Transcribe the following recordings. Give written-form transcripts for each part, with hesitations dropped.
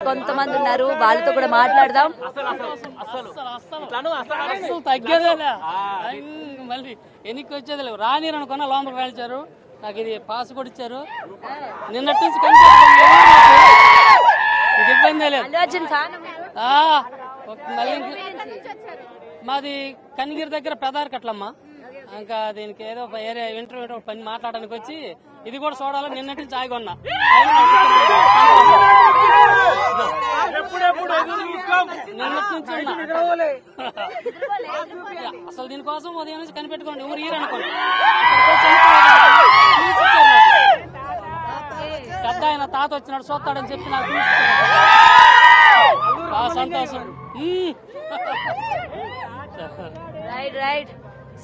కొంతమంది ఉన్నారు, వాళ్ళతో కూడా మాట్లాడదాం. తగ్గేదేలే మళ్ళీ ఎన్నిక వచ్చేది లేవు. రాని అనుకున్నా లోపల కాల్చారు. నాకు ఇది పాస్ కూడా ఇచ్చారు. నిన్నటి నుంచి ఇబ్బంది లేదు. మళ్ళీ మాది కనిగిరి దగ్గర పెదారు కట్లమ్మ. ఇంకా దీనికి ఏదో వేరే ఇంటర్వ్యూ పని మాట్లాడడానికి వచ్చి ఇది కూడా చూడాలని నిన్నటి నుంచి ఆగిన్నా. నిన్నటి నుంచి అసలు దీనికోసం ఉదయం నుంచి కనిపెట్టుకోండి. ఊరు ఈరు అనుకోండి. పెద్ద ఆయన తాత వచ్చినాడు చూస్తాడని చెప్పి నాకు సంతోషం. Right right.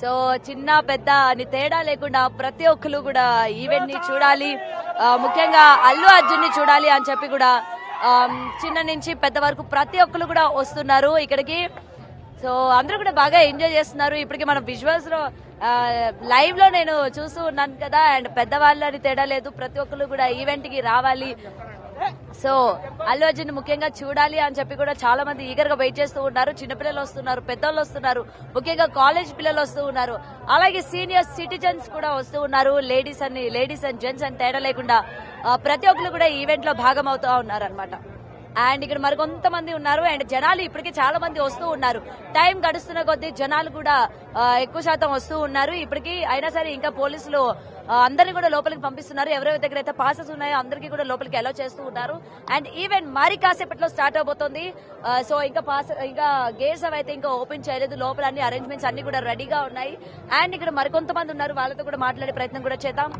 సో చిన్న పెద్ద అని తేడా లేకుండా ప్రతి ఒక్కరు కూడా ఈవెంట్ ని చూడాలి, ముఖ్యంగా అల్లు అర్జున్ ని చూడాలి అని చెప్పి కూడా చిన్న నుంచి పెద్ద వరకు ప్రతి ఒక్కరు కూడా వస్తున్నారు ఇక్కడికి. సో అందరూ కూడా బాగా ఎంజాయ్ చేస్తున్నారు. ఇప్పటికి మనం విజువల్స్ లో లైవ్ లో నేను చూస్తూ ఉన్నాను కదా. అండ్ పెద్దవాళ్ళని తేడా లేదు, ప్రతి ఒక్కరు కూడా ఈవెంట్ కి రావాలి. సో అల్లు అర్జున్ ముఖ్యంగా చూడాలి అని చెప్పి కూడా చాలా మంది ఈగర్ గా వెయిట్ చేస్తూ ఉన్నారు. చిన్నపిల్లలు వస్తున్నారు, పెద్దోళ్ళు వస్తున్నారు, ముఖ్యంగా కాలేజ్ పిల్లలు వస్తూ ఉన్నారు, అలాగే సీనియర్ సిటిజన్స్ కూడా వస్తూ ఉన్నారు. లేడీస్ అండ్ జెంట్స్ అని తేడా లేకుండా ప్రతి ఒక్కరు కూడా ఈవెంట్ లో భాగం అవుతూ ఉన్నారు అనమాట. అండ్ ఇక్కడ మరికొంతమంది ఉన్నారు. అండ్ జనాలు ఇప్పటికే చాలా మంది వస్తూ ఉన్నారు. టైం గడుస్తున్న కొద్దీ జనాలు కూడా ఎక్కువ శాతం వస్తూ ఉన్నారు ఇప్పటికి. అయినా సరే ఇంకా పోలీసులు అందరినీ కూడా లోపలికి పంపిస్తున్నారు. ఎవరెవరి దగ్గర అయితే పాసెస్ ఉన్నాయో అందరికీ కూడా లోపలికి అలౌ చేస్తూ ఉన్నారు. అండ్ ఈవెంట్ మరి కాసేపట్లో స్టార్ట్ అవబోతోంది. సో ఇంకా గేట్స్ అవైతే ఇంకా ఓపెన్ చేయలేదు. లోపల అన్ని అరేంజ్మెంట్స్ అన్ని కూడా రెడీగా ఉన్నాయి. అండ్ ఇక్కడ మరికొంతమంది ఉన్నారు, వాళ్ళతో కూడా మాట్లాడే ప్రయత్నం కూడా చేద్దాం.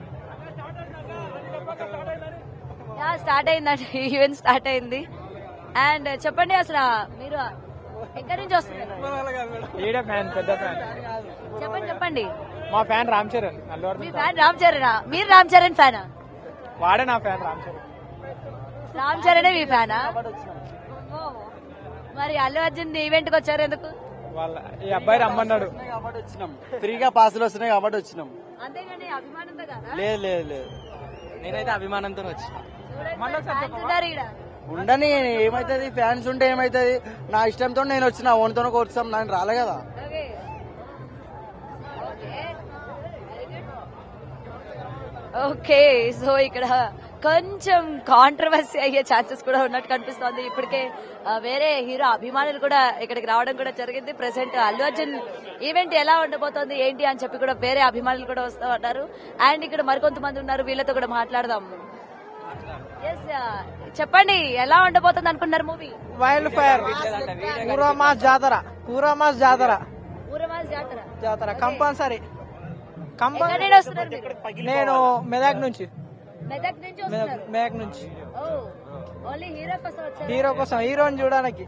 స్టార్ట్ అయిందండి, ఈవెంట్ స్టార్ట్ అయింది. అండ్ చెప్పండి, అసలు మీరు ఎక్కడి నుంచి వస్తున్నారు? చెప్పండి. మా ఫ్యాన్ రామ్ చరణ్. మీ ఫ్యాన్ రామ్ చరణ్? మీరు రామ్ చరణ్ ఫ్యానా? వాడే నా ఫ్యాన్ రామ్ చరణ్. రామ్ చరణే మీ ఫ్యానా? మరి అల్లు అర్జున్ ఈవెంట్ కి వచ్చారు ఎందుకు? ఈ అబ్బాయి రమ్మన్నాడు. ఫ్రీగా పాసులు వస్తున్నాయి కాబట్టి వచ్చినాం. అంతేగాని అభిమానంతో కదా? లేదు, నేనైతే అభిమానంతో వచ్చిన. ఉండని ఏమైతుంది, ఫ్యాన్స్ ఉంటే ఏమైతుంది, నా ఇష్టంతో నేను వచ్చిన. ఓన్తో వచ్చాం, నేను రాలే కదా. ఓకే. సో ఇక్కడ కొంచెం కాంట్రవర్సీ అయ్యే ఛాన్సెస్ కూడా ఉన్నట్టు కనిపిస్తోంది. ఇప్పటికే వేరే హీరో అభిమానులు కూడా ఇక్కడికి రావడం కూడా జరిగింది. ప్రెసెంట్ అల్లు అర్జున్ ఈవెంట్ ఎలా ఉండబోతోంది ఏంటి అని చెప్పి కూడా వేరే అభిమానులు కూడా వస్తూ ఉన్నారు. అండ్ ఇక్కడ మరికొంతమంది ఉన్నారు, వీళ్ళతో కూడా మాట్లాడదాం. చెప్పండి, ఎలా ఉండబోతుంది అనుకున్నారు మూవీ? వైల్డ్ ఫైర్, ఊరమాస్ జాతర కంపల్సరీ. నేను మెదక్ నుంచి. హీరో కోసం, హీరోని చూడడానికి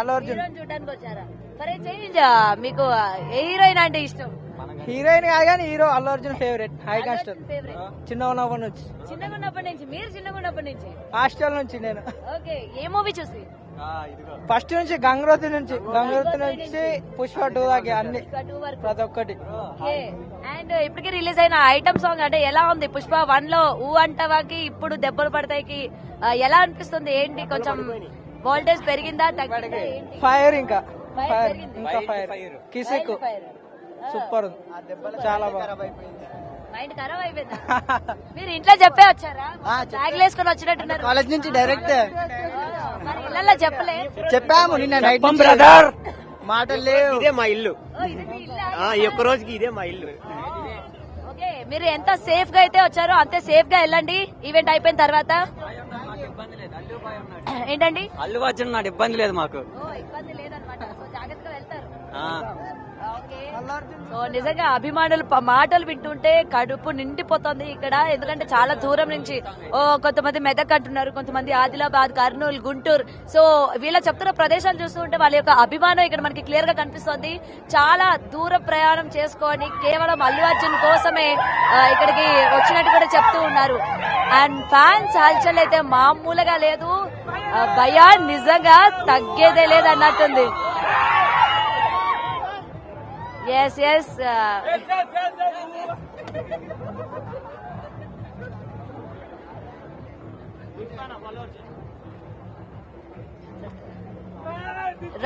అల్లు అర్జున్ చూడడానికి వచ్చారా? మీకు ఏ హీరోయిన్ అంటే ఇష్టం? హీరోయిన్ కాదు కానీ hero Allu Arjun favourite. High castor. చిన్నగా ఉన్నప్పటి నుంచి. మీరు చిన్నగా ఉన్నప్పటి నుంచి? హాస్టల్ నుంచి నేను. ఓకే. ఏ మూవీ చూసి? ఫస్ట్ నుంచి గంగవతి నుంచి పుష్ప 2 దాకా అన్ని, ప్రతి ఒక్కటి. అండ్ ఇప్పటికే రిలీజ్ అయిన ఐటమ్ సాంగ్ అంటే ఎలా ఉంది? పుష్ప 1 లో ఊ అంటవాకి ఇప్పుడు దెబ్బలు పడతాయికి ఎలా అనిపిస్తుంది? ఏంటి కొంచెం వోల్టేజ్ పెరిగిందా తగ్గిందా? ఫైర్ ఇంకా ఫైర్ కిసిక్ సూపర్, చాలా బాగుంది. మైండ్ ఖరాబ్ అయిపోయిందా? మీరు ఇంట్లో చెప్పే వచ్చారా? బ్యాగ్లు వేసుకొని వచ్చినట్టున్నారు. కాలేజ్ నుంచి డైరెక్ట్. మరి ఇళ్ళల్లో చెప్పలే? చెప్పాము నిన్న నైట్ బ్రదర్. మాటలు లేవు. ఇదే మా ఇల్లు. ఈ ఒక్క రోజుకి ఇదే మా ఇల్లు. ఓకే. మీరు ఎంత సేఫ్ గా అయితే వచ్చారో అంతే సేఫ్ గా వెళ్ళండి ఈవెంట్ అయిపోయిన తర్వాత. ఏంటండి? అల్లు అర్జున్ నాకు ఇబ్బంది లేదు, మాకు ఇబ్బంది లేదనమాట. సో జాగ్రత్తగా వెళ్తారు. సో నిజంగా అభిమానులు మాటలు వింటుంటే కడుపు నిండిపోతుంది ఇక్కడ. ఎందుకంటే చాలా దూరం నుంచి కొంతమంది మెదక్ అంటున్నారు, కొంతమంది ఆదిలాబాద్, కర్నూలు, గుంటూరు. సో వీళ్ళ చెప్తున్న ప్రదేశాలు చూస్తూ ఉంటే వాళ్ళ యొక్క అభిమానం ఇక్కడ మనకి క్లియర్ గా కనిపిస్తుంది. చాలా దూర ప్రయాణం చేసుకొని కేవలం అల్లు అర్జున్ కోసమే ఇక్కడికి వచ్చినట్టు కూడా చెప్తూ ఉన్నారు. అండ్ ఫ్యాన్స్ హల్చల్ అయితే మామూలుగా లేదు భయా, నిజంగా తగ్గేదే లేదు అన్నట్టుంది. Yes.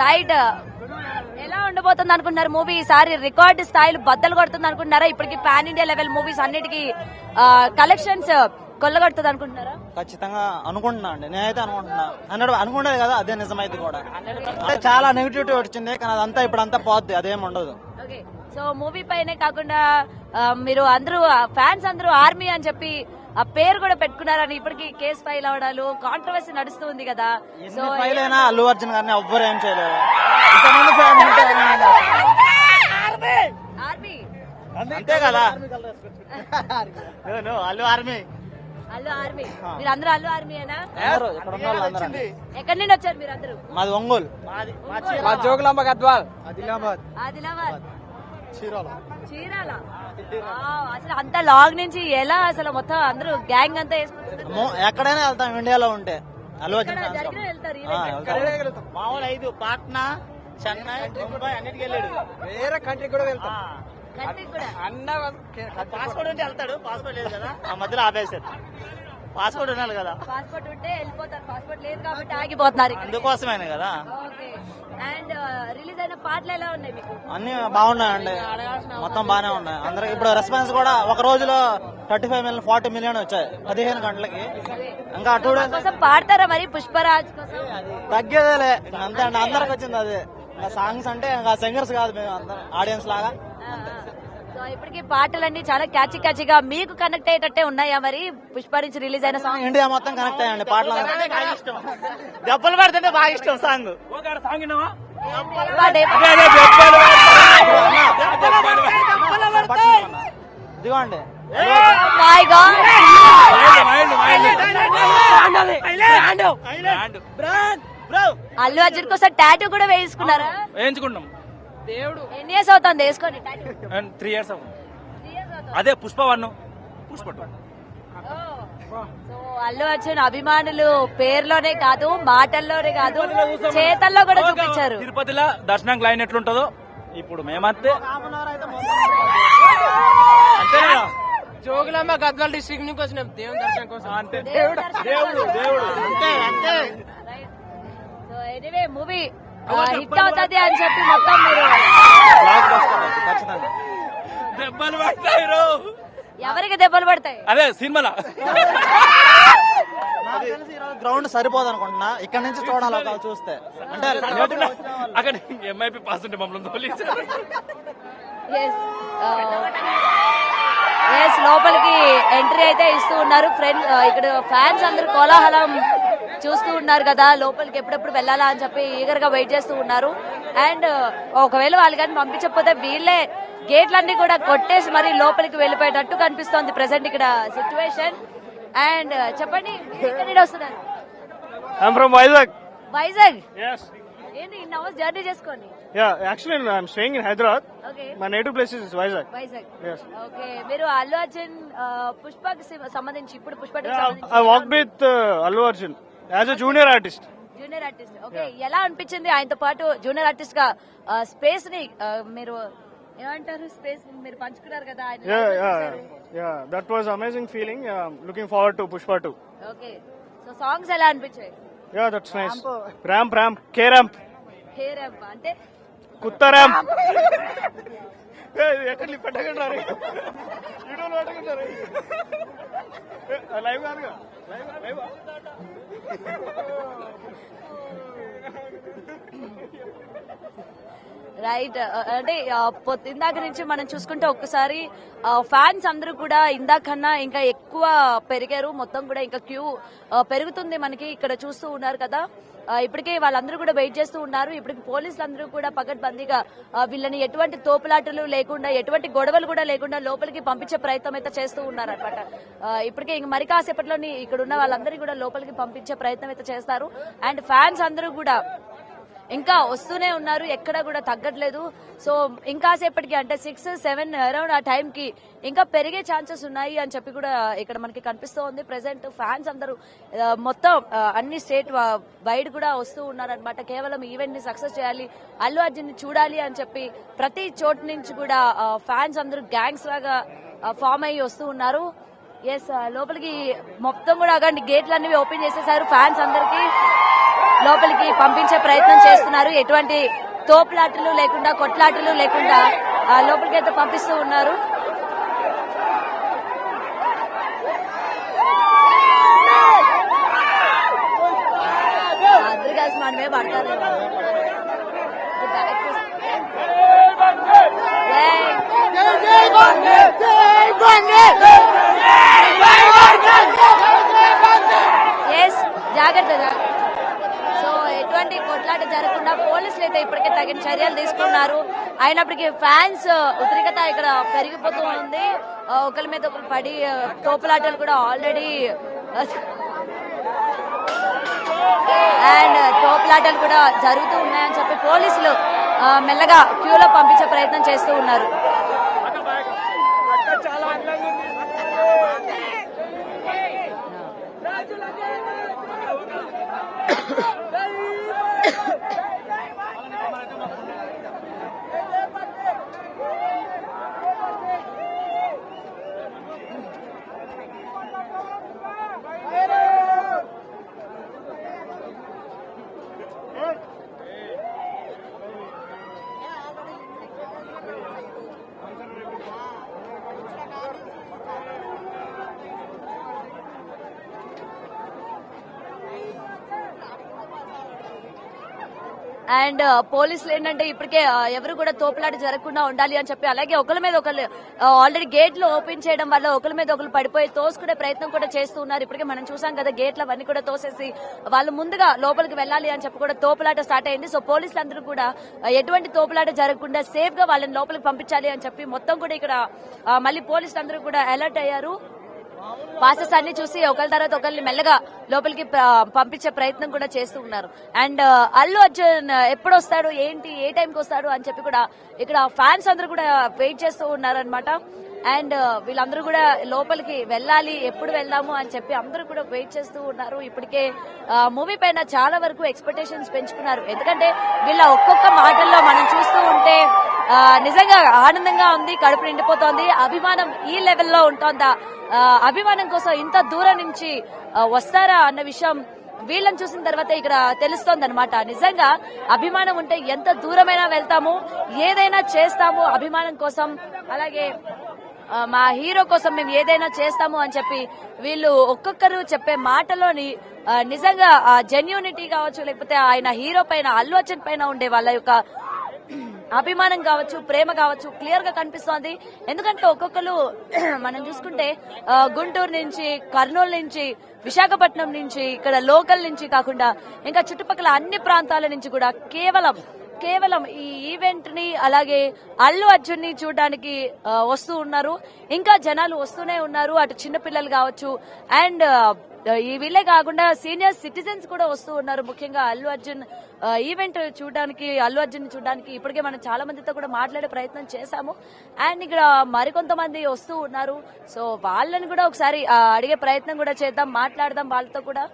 రైట్, ఎలా ఉండబోతుంది అనుకుంటున్నారు మూవీ? ఈసారి రికార్డు స్థాయిలు బద్దలు కొడుతుంది అనుకుంటున్నారా? ఇప్పటికి పాన్ ఇండియా లెవెల్ మూవీస్ అన్నిటికీ కలెక్షన్స్ కొల్లగొడుతుంది అనుకుంటున్నారా? ఖచ్చితంగా అనుకుంటున్నా అండి, నేనైతే అనుకునేది కదా, అదే నిజమైతే కూడా. అంటే చాలా నెగిటివిటీ వచ్చింది, కానీ అదంతా ఇప్పుడు అంతా పోద్ది, అదేం ఉండదు. ఓకే, సో మూవీ పైనే కాకుండా మీరు అందరూ ఫ్యాన్స్ అందరూ ఆర్మీ అని చెప్పి ఆ పేరు కూడా పెట్టుకున్నారని ఇప్పటికి కేసు ఫైల్ అవడాలు కాంట్రవర్సీ నడుస్తూ ఉంది కదా. సో ఫైల్ అయినా అల్లు అర్జున్ గారిని ఎవ్వరు ఏం చేయలేరు. ఇంతమంది fans ఉంటే ఆర్మీ అంతే కదా. అల్లు ఆర్మీ, అల్లు ఆర్మీ, మీరు అందరూ అల్లు ఆర్మీయేనా? ఇక్కడ ఉన్న వాళ్ళందరూ. ఎక్కడి నుండి వచ్చారు మీరు అందరూ? మాది ఒంగోలు, జోగులాంబ గద్వాల్, ఆదిలాబాద్, ఆదిలాబాద్, చీరాల. చీరాల. అసలు అంత లాంగ్ నుంచి ఎలా అసలు మొత్తం అందరూ గ్యాంగ్ అంతా వేసుకుంటున్నారు? ఎక్కడైనా వెళ్తాం ఇండియాలో ఉంటే. అల్లు అర్జున్ fans జరిగిన వెళ్తారు మామూలు 5 పాట్నా, చెన్నై, ముంబై అన్నిటికి వెళ్ళాడు. వేరే కంట్రీ కూడా వెళ్తాం. పాస్పోర్ట్ ఉంటే వెళ్తాడు, పాస్పోర్ట్ లేదు కదా, ఆ మధ్యలో ఆపేశారు. పాస్పోర్ట్ ఉండాలి కదా, పాస్పోర్ట్ ఉంటే వెళ్ళిపోతారు, పాస్పోర్ట్ లేదు కాబట్టి ఆగిపోతున్నారు. అందుకోసమే కదా. ఓకే, అండ్ రిలీజ్ అయిన పాటలు ఎలా ఉన్నాయి మీకు? అన్ని బాగున్నాయండి, మొత్తం బాగానే ఉన్నాయి. అందరూ ఇప్పుడు రెస్పాన్స్ కూడా ఒక రోజులో 35 మిలియన్ 40 మిలియన్ వచ్చాయి 15 గంటలకి. ఇంకా 2 days కోసం పాడతారా మరి పుష్పరాజ్ కోసం? తగ్గేదేలే, అంతే అండి, అందరికి వచ్చింది అదే. ఇంకా సాంగ్స్ అంటే ఇంకా సింగర్స్ కాదు, మేము అందరం ఆడియన్స్ లాగా. సో ఇప్పటికి పాటలన్నీ చాలా క్యాచీగా మీకు కనెక్ట్ అయ్యేటట్టే ఉన్నాయా మరి? పుష్ప నుంచి రిలీజ్ అయిన సాంగ్ ఇండియా మొత్తం కనెక్ట్ అయ్యండి పాటలు. దెబ్బలు పడితే బాగా ఇష్టం సాంగ్. ఇదిగోండి మై గాడ్, అల్లు అర్జున్ కోసం టాటూ కూడా వేసుకున్నారా? వేయించుకుంటాం. ఎన్ని ఇయర్స్ అవుతుంది వేసుకొని టాటూ? 3 years అవుతుంది. అదే పుష్ప 1, పుష్ప 2. సో అల్లు అర్జున్ అభిమానులు పేర్లోనే కాదు, మాటల్లోనే కాదు, చేతల్లో కూడా చూపించారు. తిరుపతిలో దర్శనానికి లైన్ ఎట్లుంటుందో ఇప్పుడు మేమంతే. అంతేనా? జోగులాంబ గద్వాల్ డిస్ట్రిక్ట్ నుంచి వచ్చినాం దేవుని దర్శనం కోసం. అంతే. దేవుడు అంతే. సో ఎనీవే మూవీ హిట్ అవుతుంది అని చెప్పి మొత్తం మీరు ఖచ్చితంగా దెబ్బలు పడతారు. ఎవరికి దెబ్బలు పడతాయి? అదే సినిమాలో గ్రౌండ్ సరిపోదు అనుకుంటున్నా, ఇక్కడ నుంచి చూడాలి ఒకవేళ చూస్తే. అంటే అక్కడ ఎంఐపీ పాస్ ఉంటే మమ్మల్ని తోలించారు. లోపలికి ఎంట్రీ అయితే ఇస్తూ ఉన్నారు. ఇక్కడ ఫ్యాన్స్ అందరూ కోలాహలం చూస్తూ ఉన్నారు కదా, లోపలికి ఎప్పుడెప్పుడు వెళ్ళాలా అని చెప్పి ఈగర్ గా వెయిట్ చేస్తూ ఉన్నారు. అండ్ ఒకవేళ వాళ్ళు కానీ పంపించకపోతే వీళ్ళే గేట్లన్నీ కూడా కొట్టేసి మరి లోపలికి వెళ్ళిపోయేటట్టు కనిపిస్తోంది ప్రెసెంట్ ఇక్కడ సిచ్యువేషన్. అండ్ చెప్పండి, ఎక్కడి నుండి వస్తున్నారు? Vizag. వైజాగ్. Yes. ఏంటి ఇన్ని అవర్స్ జర్నీ చేసుకోండి? Yeah, actually I'm staying in Hyderabad. Okay, My native place is Vizag. Vizag. Yes. Okay, మీరు అల్లు అర్జున్ పుష్పకి సంబంధించి ఇప్పుడు Pushpa I worked with Allu Arjun as a junior artist. Junior artist. Okay, ఎలా అనిపించింది ఆయనతో పాటు జూనియర్ ఆర్టిస్ట్ గా స్పేస్ ని మీరు ఏమంటారు, స్పేస్ మీరు పంచుకున్నారు కదా ఆయన? Yeah. That was amazing feeling. Looking forward to Pushpa 2. Okay, so songs ఎలా అనిపించాయి? Yeah, that's nice. Ramp, K-Ramp, hey ramp అంటే Kutta Ramp. ఎక్కడ పెట్టకండి రా వీడియోలో పెట్టకండి లైవ్ కాదుగా లైవ్. రైట్, అంటే ఇందాక నుంచి మనం చూసుకుంటే ఒక్కసారి ఫ్యాన్స్ అందరూ కూడా ఇందాకన్నా ఇంకా ఎక్కువ పెరిగారు. మొత్తం కూడా ఇంకా క్యూ పెరుగుతుంది మనకి ఇక్కడ చూస్తూ ఉన్నారు కదా. ఇప్పటికే వాళ్ళందరూ కూడా వెయిట్ చేస్తూ ఉన్నారు. ఇప్పటికి పోలీసులు అందరూ కూడా పకడ్బందీగా వీళ్ళని ఎటువంటి తోపులాటలు లేకుండా, ఎటువంటి గొడవలు కూడా లేకుండా లోపలికి పంపించే ప్రయత్నం అయితే చేస్తూ ఉన్నారు అనమాట. ఇప్పటికే ఇంక మరి కాసేపట్లోని ఇక్కడ ఉన్న వాళ్ళందరినీ కూడా లోపలికి పంపించే ప్రయత్నం అయితే చేస్తారు. అండ్ ఫ్యాన్స్ అందరూ కూడా ఇంకా వస్తూనే ఉన్నారు, ఎక్కడ కూడా తగ్గట్లేదు. సో ఇంకాసేపటికి అంటే 6-7 అరౌండ్ ఆ టైంకి ఇంకా పెరిగే ఛాన్సెస్ ఉన్నాయి అని చెప్పి కూడా ఇక్కడ మనకి కనిపిస్తోంది. ప్రెసెంట్ ఫ్యాన్స్ అందరూ మొత్తం అన్ని స్టేట్ వైడ్ కూడా వస్తూ ఉన్నారనమాట. కేవలం ఈవెంట్ ని సక్సెస్ చేయాలి, అల్లు అర్జున్ ని చూడాలి అని చెప్పి ప్రతి చోటు నుంచి కూడా ఫ్యాన్స్ అందరూ గ్యాంగ్స్ లాగా ఫామ్ అయ్యి వస్తూ ఉన్నారు. ఎస్, లోపలికి మొత్తం కూడా అగండి గేట్లు అన్ని ఓపెన్ చేసేసారు ఫ్యాన్స్ అందరికి. లోపలికి పంపించే ప్రయత్నం చేస్తున్నారు. ఎటువంటి తోపులాటలు లేకుండా, కొట్లాటలు లేకుండా లోపలికి అయితే పంపిస్తూ ఉన్నారు. అందరు కలిసి మనమే పడతారు. జాగ్రత్త. సో ఎటువంటి కొట్లాట జరగకుండా పోలీసులు అయితే ఇప్పటికే తగిన చర్యలు తీసుకున్నారు. అయినప్పటికీ ఫ్యాన్స్ ఉద్రిక్తత ఇక్కడ పెరిగిపోతూ ఉంది. ఒకరి మీద ఒకరు పడి తోపులాటలు కూడా ఆల్రెడీ అండ్ తోపులాటలు కూడా జరుగుతూ ఉన్నాయని చెప్పి పోలీసులు మెల్లగా క్యూలో పంపించే ప్రయత్నం చేస్తూ ఉన్నారు. అండ్ పోలీసులు ఏంటంటే ఇప్పటికే ఎవరు కూడా తోపులాట జరగకుండా ఉండాలి అని చెప్పి, అలాగే ఒకరి మీద ఒకరు ఆల్రెడీ గేట్లు ఓపెన్ చేయడం వల్ల ఒకరి మీద ఒకరు పడిపోయి తోసుకునే ప్రయత్నం కూడా చేస్తూ ఉన్నారు. ఇప్పటికే మనం చూసాం కదా, గేట్లు అవన్నీ కూడా తోసేసి వాళ్ళు ముందుగా లోపలికి వెళ్ళాలి అని చెప్పి కూడా తోపులాట స్టార్ట్ అయింది. సో పోలీసులందరూ కూడా ఎటువంటి తోపులాట జరగకుండా సేఫ్ గా వాళ్ళని లోపలికి పంపించాలి అని చెప్పి మొత్తం కూడా ఇక్కడ మళ్ళీ పోలీసులందరూ కూడా అలర్ట్ అయ్యారు. పాసెస్ అన్ని చూసి ఒకరి తర్వాత ఒకరిని మెల్లగా లోపలికి పంపించే ప్రయత్నం కూడా చేస్తూ ఉన్నారు. అండ్ అల్లు అర్జున్ ఎప్పుడు వస్తాడు, ఏంటి, ఏ టైంకి వస్తాడు అని చెప్పి కూడా ఇక్కడ ఫ్యాన్స్ అందరూ కూడా వెయిట్ చేస్తూ ఉన్నారు అనమాట. అండ్ వీళ్ళందరూ కూడా లోపలికి వెళ్ళాలి, ఎప్పుడు వెళ్దాము అని చెప్పి అందరూ కూడా వెయిట్ చేస్తూ ఉన్నారు. ఇప్పటికే మూవీ పైన చాలా వరకు ఎక్స్పెక్టేషన్స్ పెంచుకున్నారు. ఎందుకంటే వీళ్ళ ఒక్కొక్క మాటల్లో మనం చూస్తూ ఉంటే నిజంగా ఆనందంగా ఉంది, కడుపు నిండిపోతోంది. అభిమానం ఈ లెవెల్లో ఉంటోందా, అభిమానం కోసం ఇంత దూరం నుంచి వస్తారా అన్న విషయం వీళ్ళని చూసిన తర్వాత ఇక్కడ తెలుస్తోంది అనమాట. నిజంగా అభిమానం ఉంటే ఎంత దూరమైనా వెళ్తాము, ఏదైనా చేస్తాము అభిమానం కోసం, అలాగే మా హీరో కోసం మేము ఏదైనా చేస్తాము అని చెప్పి వీళ్ళు ఒక్కొక్కరు చెప్పే మాటలోని నిజంగా జెన్యూనిటీ కావచ్చు, లేకపోతే ఆయన హీరో పైన, అల్లు అర్జున్ పైన ఉండే వాళ్ళ యొక్క అభిమానం కావచ్చు, ప్రేమ కావచ్చు క్లియర్ గా కనిపిస్తోంది. ఎందుకంటే ఒక్కొక్కరు మనం చూసుకుంటే గుంటూరు నుంచి, కర్నూలు నుంచి, విశాఖపట్నం నుంచి, ఇక్కడ లోకల్ నుంచి కాకుండా ఇంకా చుట్టుపక్కల అన్ని ప్రాంతాల నుంచి కూడా కేవలం ఈ ఈవెంట్ ని అలాగే అల్లు అర్జున్ ని చూడడానికి వస్తూ ఉన్నారు. ఇంకా జనాలు వస్తూనే ఉన్నారు. అటు చిన్నపిల్లలు కావచ్చు అండ్ ఈ వీళ్ళే కాకుండా సీనియర్ సిటిజన్స్ కూడా వస్తూ ఉన్నారు. ముఖ్యంగా అల్లు అర్జున్ ఈవెంట్ చూడడానికి, అల్లు అర్జున్ చూడడానికి ఇప్పటికే మనం చాలా మందితో కూడా మాట్లాడే ప్రయత్నం చేశాము. అండ్ ఇక్కడ మరికొంతమంది వస్తూ ఉన్నారు. సో వాళ్ళని కూడా ఒకసారి అడిగే ప్రయత్నం కూడా చేద్దాం, మాట్లాడదాం వాళ్ళతో కూడా.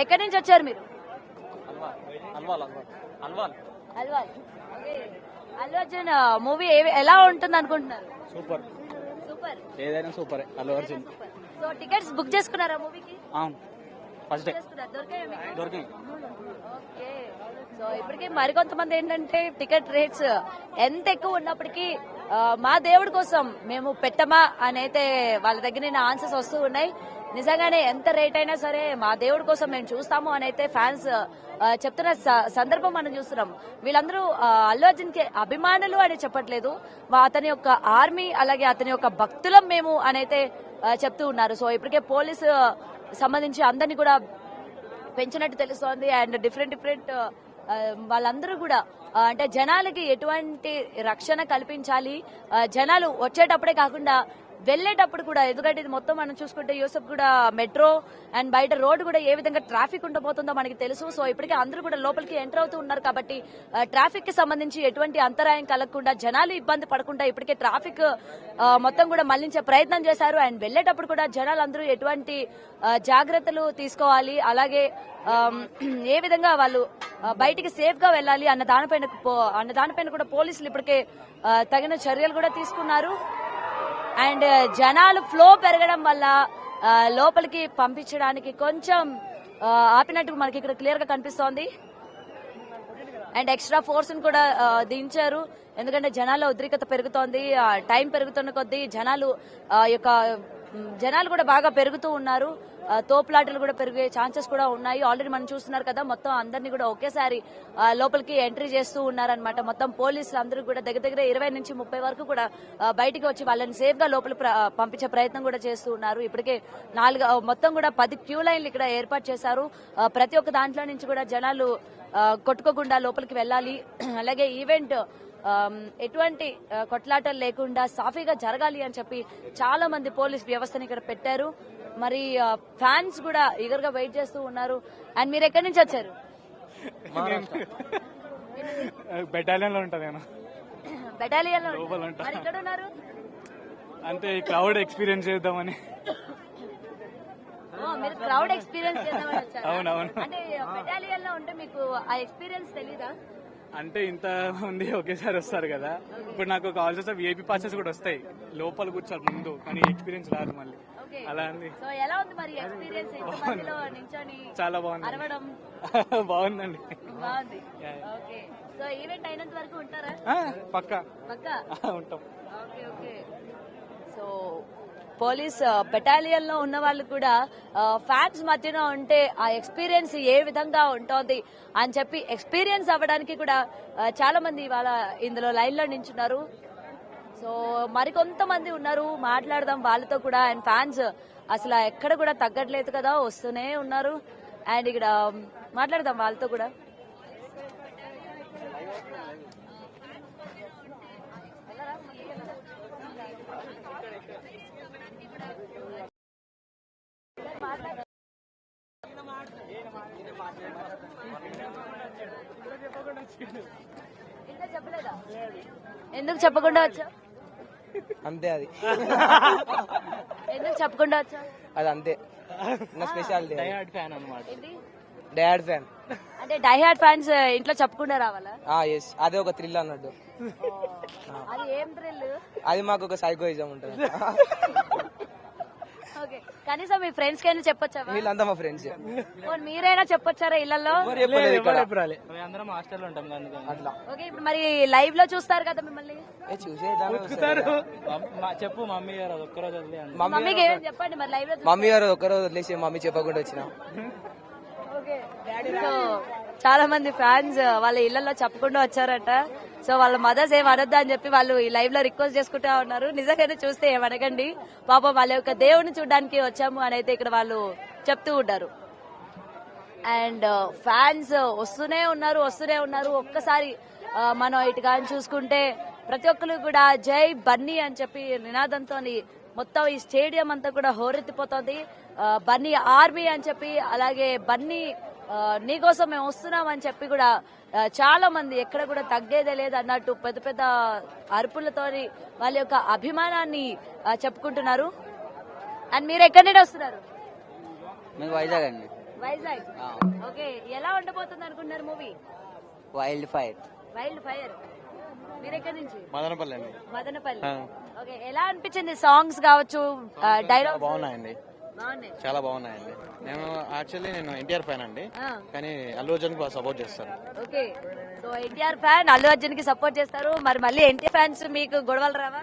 ఎక్కడి నుంచి వచ్చారు మీరు? అల్వాల్. అల్లు అర్జున్ మూవీ ఎలా ఉంటుంది అనుకుంటున్నారు? సూపర్, ఏదైనా super. Allu Arjun. So tickets book చేసుకున్నారా మూవీకి? ఫస్ట్ డే దొరికాయి. ఓకే. సో ఇప్పటికీ మరికొంతమంది ఏంటంటే టికెట్ రేట్స్ ఎంత ఎక్కువ ఉన్నప్పటికీ మా దేవుడి కోసం మేము పెట్టమా అని అయితే వాళ్ళ దగ్గర ఆన్సర్స్ వస్తూ ఉన్నాయి. నిజంగానే ఎంత రేట్ అయినా సరే మా దేవుడి కోసం మేము చూస్తాము అని అయితే ఫ్యాన్స్ చెప్తున్న సందర్భం మనం చూస్తున్నాం. వీళ్ళందరూ అల్లు అర్జున్ కి అభిమానులు అని చెప్పట్లేదు, అతని యొక్క ఆర్మీ అలాగే అతని యొక్క భక్తులం మేము అని అయితే చెప్తూ ఉన్నారు. సో ఇప్పటికే పోలీసు సంబంధించి అందరినీ కూడా పెంచినట్టు తెలుస్తోంది. అండ్ డిఫరెంట్ వాళ్ళందరూ కూడా అంటే జనాలకి ఎటువంటి రక్షణ కల్పించాలి, జనాలు వచ్చేటప్పుడే కాకుండా వెళ్లేటప్పుడు కూడా, ఎందుకంటే ఇది మొత్తం మనం చూసుకుంటే యూసఫ్ కూడా మెట్రో అండ్ బయట రోడ్డు కూడా ఏ విధంగా ట్రాఫిక్ ఉండబోతుందో మనకి తెలుసు. సో ఇప్పటికే అందరూ కూడా లోపలికి ఎంటర్ అవుతూ ఉన్నారు కాబట్టి ట్రాఫిక్ కి సంబంధించి ఎటువంటి అంతరాయం కలగకుండా, జనాలు ఇబ్బంది పడకుండా ఇప్పటికే ట్రాఫిక్ మొత్తం కూడా మళ్లించే ప్రయత్నం చేశారు. అండ్ వెళ్లేటప్పుడు కూడా జనాలందరూ ఎటువంటి జాగ్రత్తలు తీసుకోవాలి, అలాగే ఏ విధంగా వాళ్ళు బయటికి సేఫ్ గా వెళ్లాలి అన్న దానిపైన కూడా పోలీసులు ఇప్పటికే తగిన చర్యలు కూడా తీసుకున్నారు. అండ్ జనాలు ఫ్లో పెరగడం వల్ల లోపలికి పంపించడానికి కొంచెం ఆపినట్టు మనకి ఇక్కడ క్లియర్ గా కనిపిస్తోంది. అండ్ ఎక్స్ట్రా ఫోర్స్ ని కూడా దించారు, ఎందుకంటే జనాల ఉద్రిక్తత పెరుగుతోంది. టైం పెరుగుతున్న కొద్దీ జనాలు కూడా బాగా పెరుగుతూ ఉన్నారు. తోపులాటలు కూడా పెరిగే ఛాన్సెస్ కూడా ఉన్నాయి. ఆల్రెడీ మనం చూస్తున్నారు కదా, మొత్తం అందరినీ కూడా ఒకేసారి లోపలికి ఎంట్రీ చేస్తూ ఉన్నారనమాట. మొత్తం పోలీసులు అందరూ కూడా దగ్గర 20 నుంచి 30 వరకు కూడా బయటికి వచ్చి వాళ్ళని సేఫ్ గా లోపల పంపించే ప్రయత్నం కూడా చేస్తూ ఉన్నారు. ఇప్పటికే మొత్తం కూడా 10 క్యూ లైన్లు ఇక్కడ ఏర్పాటు చేశారు. ప్రతి ఒక్క దాంట్లో నుంచి కూడా జనాలు కొట్టుకోకుండా లోపలికి వెళ్ళాలి. అలాగే ఈవెంట్ ఎటువంటి కొట్లాటలు లేకుండా సాఫీగా జరగాలి అని చెప్పి చాలా మంది పోలీస్ వ్యవస్థని ఇక్కడ పెట్టారు. మరి ఫ్యాన్స్ కూడా ఈగర్ గా వెయిట్ చేస్తూ ఉన్నారు. అండ్ మీరు ఎక్కడి నుంచి వచ్చారు? బెటాలియన్ లో ఉంటాను. బెటాలియన్ లో ఇక్కడ ఉన్నారు అంటే క్రౌడ్ ఎక్స్పీరియన్స్ చేద్దామని. మీరు క్రౌడ్ ఎక్స్పీరియన్స్ చేద్దామని వచ్చారు. అవునవును. అంటే బెటాలియన్ లో ఉంటే మీకు ఆ ఎక్స్పీరియన్స్ తెలీదా? అంటే ఇంత మంది ఒకేసారి వస్తారు కదా, ఇప్పుడు నాకు కావాల్సిన విఐపి పాసెస్ కూడా వస్తాయి, లోపల కూర్చోాలి ముందు, కానీ ఎక్స్పీరియన్స్ రాదు మళ్ళీ. అలా అండి. సో ఎలా ఉంది మరి ఎక్స్పీరియన్స్? ఇంతమందిలో నించొని చాలా బాగుంది. అరవడం బాగుందండి. బాగుంది. ఓకే, సో ఈవెంట్ అయినంత వరకు ఉంటారా? పక్కా ఉంటాం. Okay okay. So police battalion లో ఉన్న వాళ్ళు కూడా ఫ్యాన్స్ మధ్యన ఉంటే ఆ ఎక్స్పీరియన్స్ ఏ విధంగా ఉంటుంది అని చెప్పి ఎక్స్పీరియన్స్ అవ్వడానికి కూడా చాలా మంది ఇవాళ ఇందులో లైన్ లో నించున్నారు. సో మరికొంతమంది ఉన్నారు, మాట్లాడదాం వాళ్ళతో కూడా. అండ్ ఫ్యాన్స్ అసలు ఎక్కడ కూడా తగ్గట్లేదు కదా, వస్తూనే ఉన్నారు. అండ్ ఇక్కడ మాట్లాడదాం వాళ్ళతో కూడా. ఎందుకు చెప్పకుండా వచ్చా? అంతే, అది ఎందుకు చెప్పకుండా వచ్చా? అది అంతే నా స్పెషాలిటీ. డైహార్డ్ ఫ్యాన్ అన్నమాట. డైహార్డ్ ఫ్యాన్ అంటే డైహార్డ్ ఫ్యాన్స్ ఇంట్లో చెప్పకుండా రావాలా? ఎస్, అదే ఒక థ్రిల్ అన్నట్టు. అది ఏం థ్రిల్? అది మాకు ఒక సైకోయిజం ఉంటుంది. ఓకే, కనీసం మీ ఫ్రెండ్స్ కైనా చెప్పొచ్చా? వీళ్ళంతా మా ఫ్రెండ్స్. మీరైనా చెప్పొచ్చారా ఇళ్లలో? అందరం హాస్టల్లో ఉంటాం అట్లా. ఓకే, ఇప్పుడు మరి లైవ్ లో చూస్తారు కదా మిమ్మల్ని, చెప్పు మమ్మీ గారు అది ఒక్కరోజు వదిలే. మమ్మీకి ఏమని చెప్పండి మరి లైవ్ లో. మమ్మీ గారు ఒక్కరోజు వదిలేసి మమ్మీ చెప్పకుండా వచ్చిన. సో చాలా మంది ఫ్యాన్స్ వాళ్ళ ఇళ్లలో చెప్పకుండా వచ్చారట. సో వాళ్ళ మదర్స్ ఏం అనొద్దా అని చెప్పి వాళ్ళు ఈ లైవ్ లో రిక్వెస్ట్ చేసుకుంటా ఉన్నారు. నిజంగానే చూస్తే ఏమనకండి పాపం, వాళ్ళ యొక్క దేవుడిని చూడడానికి వచ్చాము అని అయితే ఇక్కడ వాళ్ళు చెప్తూ ఉంటారు. అండ్ ఫ్యాన్స్ వస్తూనే ఉన్నారు. ఒక్కసారి మనం ఇటు కానీ చూసుకుంటే ప్రతి ఒక్కరు కూడా జై బన్నీ అని చెప్పి నినాదంతో మొత్తం ఈ స్టేడియం అంతా కూడా హోరెత్తిపోతుంది. బన్నీ ఆర్మీ అని చెప్పి, అలాగే బన్నీ నీకోసం మేము వస్తున్నాం అని చెప్పి కూడా చాలా మంది ఎక్కడ కూడా తగ్గేదే లేదు అన్నట్టు పెద్ద పెద్ద అరుపులతోని వాళ్ళ యొక్క అభిమానాన్ని చెప్పుకుంటున్నారు. అండ్ మీరు ఎక్కడి నుండి వస్తున్నారు? వైజాగ్ అండి. వైజాగ్. ఓకే, ఎలా ఉండబోతుంది అనుకుంటున్నారు మూవీ? Wild fire. మీరు ఎక్కడి నుంచి? మదనపల్లి అండి. మదనపల్లి. ఓకే, ఎలా అనిపించింది? సాంగ్స్ కావచ్చు, డైలాగ్ బాగున్నాయండి, చాలా బాగున్నాయండి. నేను ఎన్టీఆర్ ఫ్యాన్ అండి, కానీ అల్లు అర్జున్ కి సపోర్ట్ చేస్తాను. Okay, so NTR fan Allu Arjun కి సపోర్ట్ చేస్తారు. మరి మళ్ళీ ఎన్టీఆర్ ఫ్యాన్స్ మీకు గొడవలు రావా?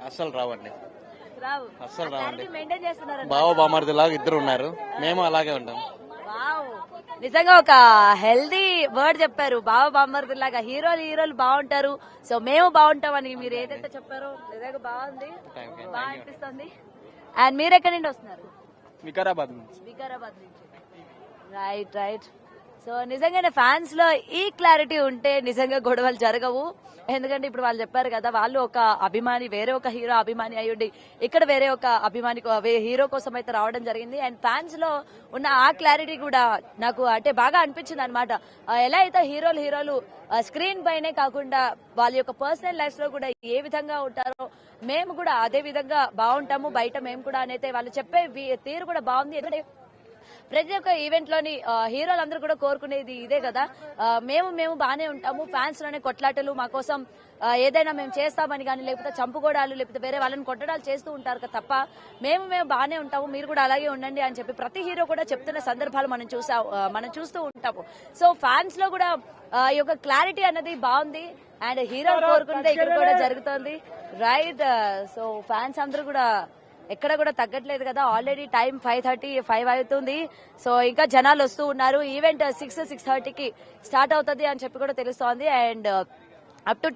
అస్సలు రావండి, రావు. అస్సలు రావండి. మెయింటైన్ చేస్తున్నారు. బావ బామర్ది లాగా ఇద్దరు ఉన్నారు, మేము అలాగే ఉంటాం. వావ్, నిజంగా ఒక హెల్దీ వర్డ్ చెప్పారు. బావ బామ్మర్ది లాగా హీరోలు బాగుంటారు, సో మేము బాగుంటామని మీరు ఏదైతే చెప్పారో నిజంగా బాగుంది, బాగా అనిపిస్తుంది. అండ్ మీరు ఎక్కడి నుండి వస్తున్నారు? వికారాబాద్ నుంచి. రైట్. సో నిజంగానే ఫ్యాన్స్ లో ఈ క్లారిటీ ఉంటే నిజంగా గొడవలు జరగవు. ఎందుకంటే ఇప్పుడు వాళ్ళు చెప్పారు కదా, వాళ్ళు ఒక అభిమాని, వేరే ఒక హీరో అభిమాని అయ్యుండి ఇక్కడ వేరే ఒక అభిమాని హీరో కోసం అయితే రావడం జరిగింది. అండ్ ఫ్యాన్స్ లో ఉన్న ఆ క్లారిటీ కూడా నాకు అంటే బాగా అనిపించింది అనమాట. ఎలా అయితే హీరోలు స్క్రీన్ పైనే కాకుండా వాళ్ళ యొక్క పర్సనల్ లైఫ్ లో కూడా ఏ విధంగా ఉంటారో మేము కూడా అదే విధంగా బాగుంటాము బయట మేము కూడా, అనైతే వాళ్ళు చెప్పే తీరు కూడా బాగుంది. ఎందుకంటే ప్రతి ఒక్క ఈవెంట్ లోని హీరోలందరూ కూడా కోరుకునేది ఇదే కదా. మేము బాగానే ఉంటాము, ఫ్యాన్స్ లోనే కొట్లాటలు మా కోసం ఏదైనా మేము చేస్తామని కానీ, లేకపోతే చంపుకోవడాలు, లేకపోతే వేరే వాళ్ళని కొట్టడాలు చేస్తూ ఉంటారు కదా తప్ప మేము బాగానే ఉంటాము, మీరు కూడా అలాగే ఉండండి అని చెప్పి ప్రతి హీరో కూడా చెప్తున్న సందర్భాలు మనం చూస్తూ ఉంటాము. సో ఫ్యాన్స్ లో కూడా ఈ యొక్క క్లారిటీ అన్నది బాగుంది అండ్ హీరో కోరుకున్నదే ఇక్కడ కూడా జరుగుతుంది, రైట్. సో ఫ్యాన్స్ అందరూ కూడా ఎక్కడ కూడా తగ్గట్లేదు కదా. ఆల్రెడీ టైం 5:35 అవుతుంది. సో ఇంకా జనాలు వస్తూ ఉన్నారు. ఈవెంట్ 6:30కి స్టార్ట్ అవుతుంది అని చెప్పి కూడా తెలుస్తోంది. And up to